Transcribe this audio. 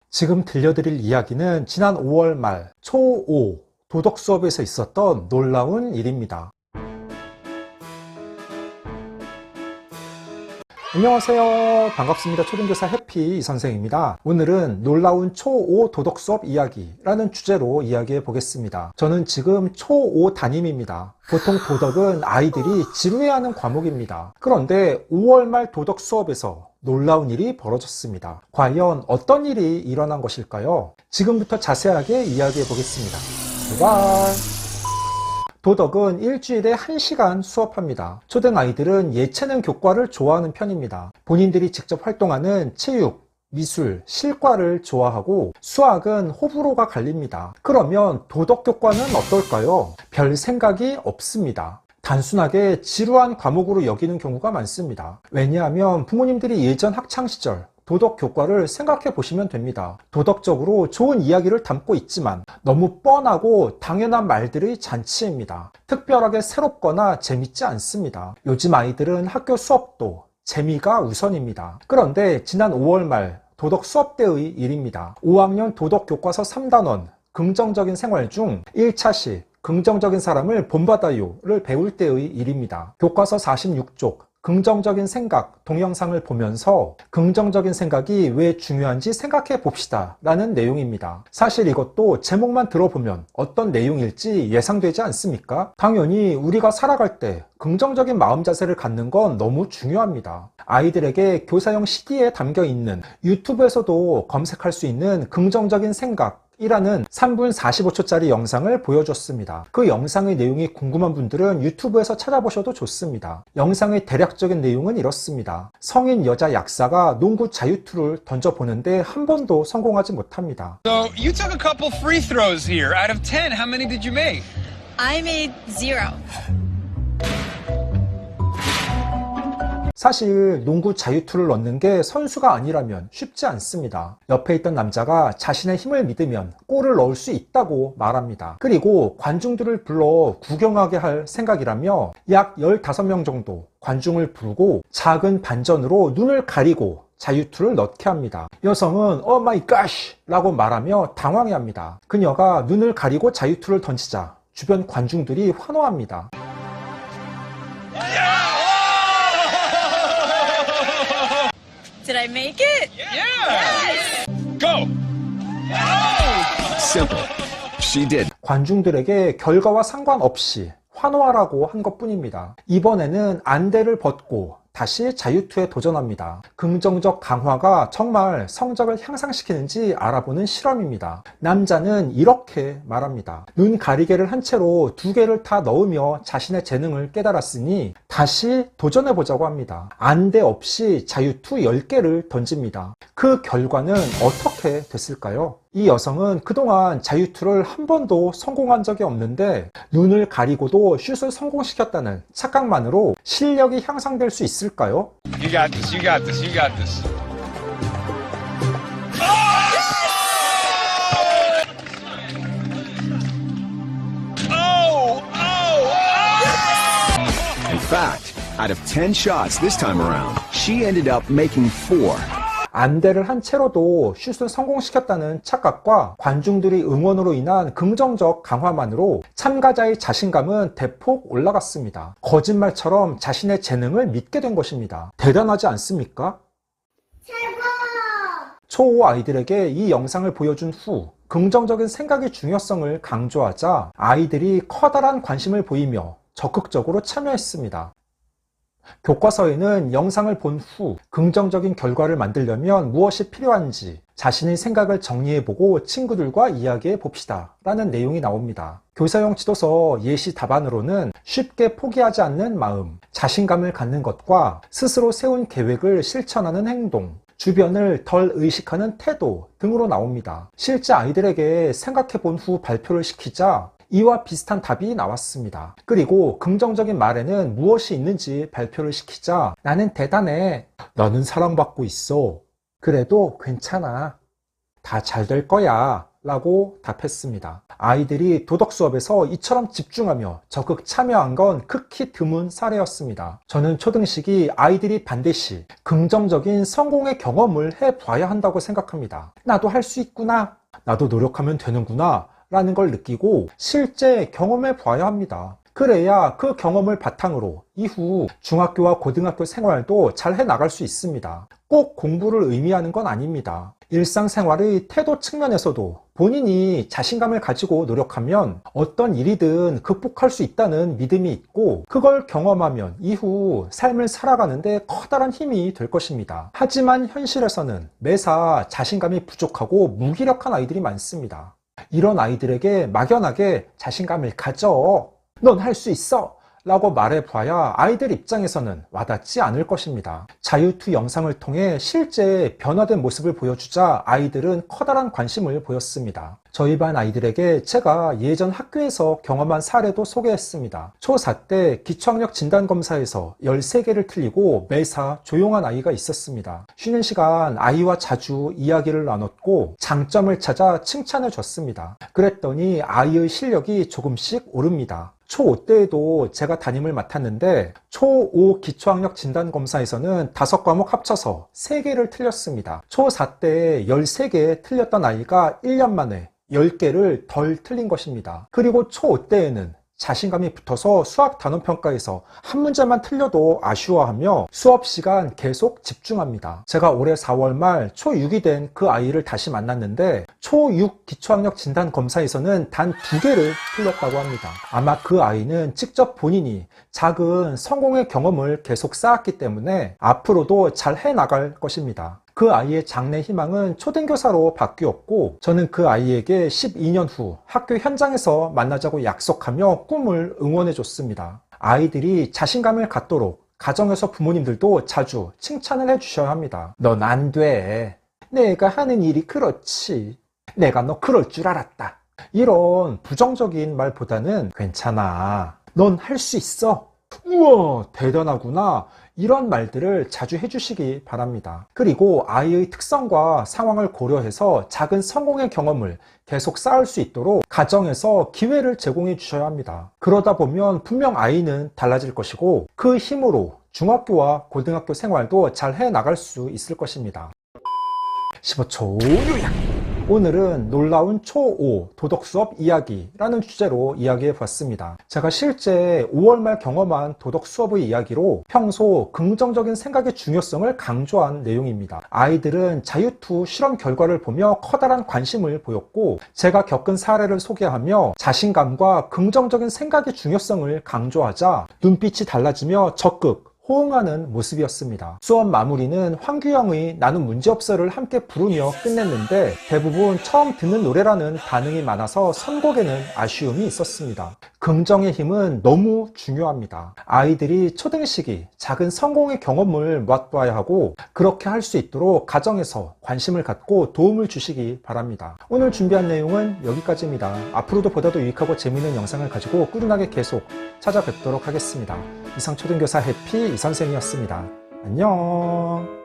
지금 들려드릴 이야기는 지난 5월 말 초5 도덕 수업에서 있었던 놀라운 일입니다. 안녕하세요. 반갑습니다. 초등교사 해피 이 선생입니다. 오늘은 놀라운 초5 도덕 수업 이야기라는 주제로 이야기해 보겠습니다. 저는 지금 초5 담임입니다. 보통 도덕은 아이들이 지루해하는 과목입니다. 그런데 5월 말 도덕 수업에서 놀라운 일이 벌어졌습니다. 과연 어떤 일이 일어난 것일까요? 지금부터 자세하게 이야기해 보겠습니다. 출발! 도덕은 일주일에 1시간 수업합니다. 초등 아이들은 예체능 교과를 좋아하는 편입니다. 본인들이 직접 활동하는 체육, 미술, 실과를 좋아하고 수학은 호불호가 갈립니다. 그러면 도덕 교과는 어떨까요? 별 생각이 없습니다. 단순하게 지루한 과목으로 여기는 경우가 많습니다. 왜냐하면 부모님들이 예전 학창시절 도덕 교과를 생각해 보시면 됩니다. 도덕적으로 좋은 이야기를 담고 있지만 너무 뻔하고 당연한 말들의 잔치입니다. 특별하게 새롭거나 재밌지 않습니다. 요즘 아이들은 학교 수업도 재미가 우선입니다. 그런데 지난 5월 말 도덕 수업 때의 일입니다. 5학년 도덕 교과서 3단원 긍정적인 생활 중 1차시 긍정적인 사람을 본받아요를 배울 때의 일입니다. 교과서 46쪽 긍정적인 생각 동영상을 보면서 긍정적인 생각이 왜 중요한지 생각해 봅시다 라는 내용입니다. 사실 이것도 제목만 들어보면 어떤 내용일지 예상되지 않습니까? 당연히 우리가 살아갈 때 긍정적인 마음 자세를 갖는 건 너무 중요합니다. 아이들에게 교사용 CD에 담겨 있는 유튜브에서도 검색할 수 있는 긍정적인 생각 이라는 3분 45초짜리 영상을 보여줬습니다. 그 영상의 내용이 궁금한 분들은 유튜브에서 찾아보셔도 좋습니다. 영상의 대략적인 내용은 이렇습니다. 성인 여자 약사가 농구 자유투를 던져보는데 한 번도 성공하지 못합니다. So you took a couple free throws here. Out of 10, how many did you make? I made 0. 사실 농구 자유투를 넣는 게 선수가 아니라면 쉽지 않습니다. 옆에 있던 남자가 자신의 힘을 믿으면 골을 넣을 수 있다고 말합니다. 그리고 관중들을 불러 구경하게 할 생각이라며 약 15명 정도 관중을 부르고 작은 반전으로 눈을 가리고 자유투를 넣게 합니다. 여성은 오 마이 갓 라고 말하며 당황해합니다. 그녀가 눈을 가리고 자유투를 던지자 주변 관중들이 환호합니다. Did I make it? Yeah! Go! Simple. She did. 관중들에게 결과와 상관없이 환호하라고 한 것뿐입니다. 이번에는 안대를 벗고 다시 자유투에 도전합니다. 긍정적 강화가 정말 성적을 향상시키는지 알아보는 실험입니다. 남자는 이렇게 말합니다. 눈 가리개를 한 채로 2개를 다 넣으며 자신의 재능을 깨달았으니 다시 도전해보자고 합니다. 안대 없이 자유투 10개를 던집니다. 그 결과는 어떻게 됐을까요? 이 여성은 그동안 자유투를 한 번도 성공한 적이 없는데 눈을 가리고도 슛을 성공시켰다는 착각만으로 실력이 향상될 수 있을까요? You got this, you got this, you got this. In fact, out of 10 shots this time around, she ended up making 4. 안대를 한 채로도 슛을 성공시켰다는 착각과 관중들의 응원으로 인한 긍정적 강화만으로 참가자의 자신감은 대폭 올라갔습니다. 거짓말처럼 자신의 재능을 믿게 된 것입니다. 대단하지 않습니까? 초5 아이들에게 이 영상을 보여준 후 긍정적인 생각의 중요성을 강조하자 아이들이 커다란 관심을 보이며 적극적으로 참여했습니다. 교과서에는 영상을 본 후 긍정적인 결과를 만들려면 무엇이 필요한지 자신의 생각을 정리해보고 친구들과 이야기해 봅시다 라는 내용이 나옵니다. 교사용 지도서 예시 답안으로는 쉽게 포기하지 않는 마음, 자신감을 갖는 것과 스스로 세운 계획을 실천하는 행동, 주변을 덜 의식하는 태도 등으로 나옵니다. 실제 아이들에게 생각해본 후 발표를 시키자 이와 비슷한 답이 나왔습니다. 그리고 긍정적인 말에는 무엇이 있는지 발표를 시키자 나는 대단해. 나는 사랑받고 있어. 그래도 괜찮아. 다 잘 될 거야. 라고 답했습니다. 아이들이 도덕 수업에서 이처럼 집중하며 적극 참여한 건 극히 드문 사례였습니다. 저는 초등식이 아이들이 반드시 긍정적인 성공의 경험을 해봐야 한다고 생각합니다. 나도 할 수 있구나, 나도 노력하면 되는구나 라는 걸 느끼고 실제 경험해 봐야 합니다. 그래야 그 경험을 바탕으로 이후 중학교와 고등학교 생활도 잘 해나갈 수 있습니다. 꼭 공부를 의미하는 건 아닙니다. 일상생활의 태도 측면에서도 본인이 자신감을 가지고 노력하면 어떤 일이든 극복할 수 있다는 믿음이 있고, 그걸 경험하면 이후 삶을 살아가는데 커다란 힘이 될 것입니다. 하지만 현실에서는 매사 자신감이 부족하고 무기력한 아이들이 많습니다. 이런 아이들에게 막연하게 자신감을 가져, 넌 할 수 있어 라고 말해봐야 아이들 입장에서는 와닿지 않을 것입니다. 자유2 영상을 통해 실제 변화된 모습을 보여주자 아이들은 커다란 관심을 보였습니다. 저희 반 아이들에게 제가 예전 학교에서 경험한 사례도 소개했습니다. 초4 때 기초학력 진단검사에서 13개를 틀리고 매사 조용한 아이가 있었습니다. 쉬는 시간 아이와 자주 이야기를 나눴고 장점을 찾아 칭찬해 줬습니다. 그랬더니 아이의 실력이 조금씩 오릅니다. 초5 때에도 제가 담임을 맡았는데 초5 기초학력 진단검사에서는 5과목 합쳐서 3개를 틀렸습니다. 초4 때 13개 틀렸던 아이가 1년 만에 10개를 덜 틀린 것입니다. 그리고 초5 때에는 자신감이 붙어서 수학 단원평가에서 한 문제만 틀려도 아쉬워하며 수업 시간 계속 집중합니다. 제가 올해 4월 말 초6이 된 그 아이를 다시 만났는데 초6 기초학력 진단검사에서는 단 2개를 틀렸다고 합니다. 아마 그 아이는 직접 본인이 작은 성공의 경험을 계속 쌓았기 때문에 앞으로도 잘 해나갈 것입니다. 그 아이의 장래 희망은 초등교사로 바뀌었고, 저는 그 아이에게 12년 후 학교 현장에서 만나자고 약속하며 꿈을 응원해 줬습니다. 아이들이 자신감을 갖도록 가정에서 부모님들도 자주 칭찬을 해주셔야 합니다. 넌 안 돼. 내가 하는 일이 그렇지. 내가 너 그럴 줄 알았다. 이런 부정적인 말보다는 괜찮아. 넌 할 수 있어. 우와, 대단하구나. 이런 말들을 자주 해주시기 바랍니다. 그리고 아이의 특성과 상황을 고려해서 작은 성공의 경험을 계속 쌓을 수 있도록 가정에서 기회를 제공해 주셔야 합니다. 그러다 보면 분명 아이는 달라질 것이고 그 힘으로 중학교와 고등학교 생활도 잘 해나갈 수 있을 것입니다. 15초 요약! 오늘은 놀라운 초5 도덕 수업 이야기라는 주제로 이야기해 봤습니다. 제가 실제 5월 말 경험한 도덕 수업의 이야기로 평소 긍정적인 생각의 중요성을 강조한 내용입니다. 아이들은 자유2 실험 결과를 보며 커다란 관심을 보였고, 제가 겪은 사례를 소개하며 자신감과 긍정적인 생각의 중요성을 강조하자 눈빛이 달라지며 적극 호응하는 모습이었습니다. 수업 마무리는 황규영의 나는 문제없어를 함께 부르며 끝냈는데 대부분 처음 듣는 노래라는 반응이 많아서 선곡에는 아쉬움이 있었습니다. 긍정의 힘은 너무 중요합니다. 아이들이 초등시기 작은 성공의 경험을 맛봐야 하고, 그렇게 할 수 있도록 가정에서 관심을 갖고 도움을 주시기 바랍니다. 오늘 준비한 내용은 여기까지입니다. 앞으로도 보다 더 유익하고 재미있는 영상을 가지고 꾸준하게 계속 찾아뵙도록 하겠습니다. 이상 초등교사 해피 이선생이었습니다. 안녕.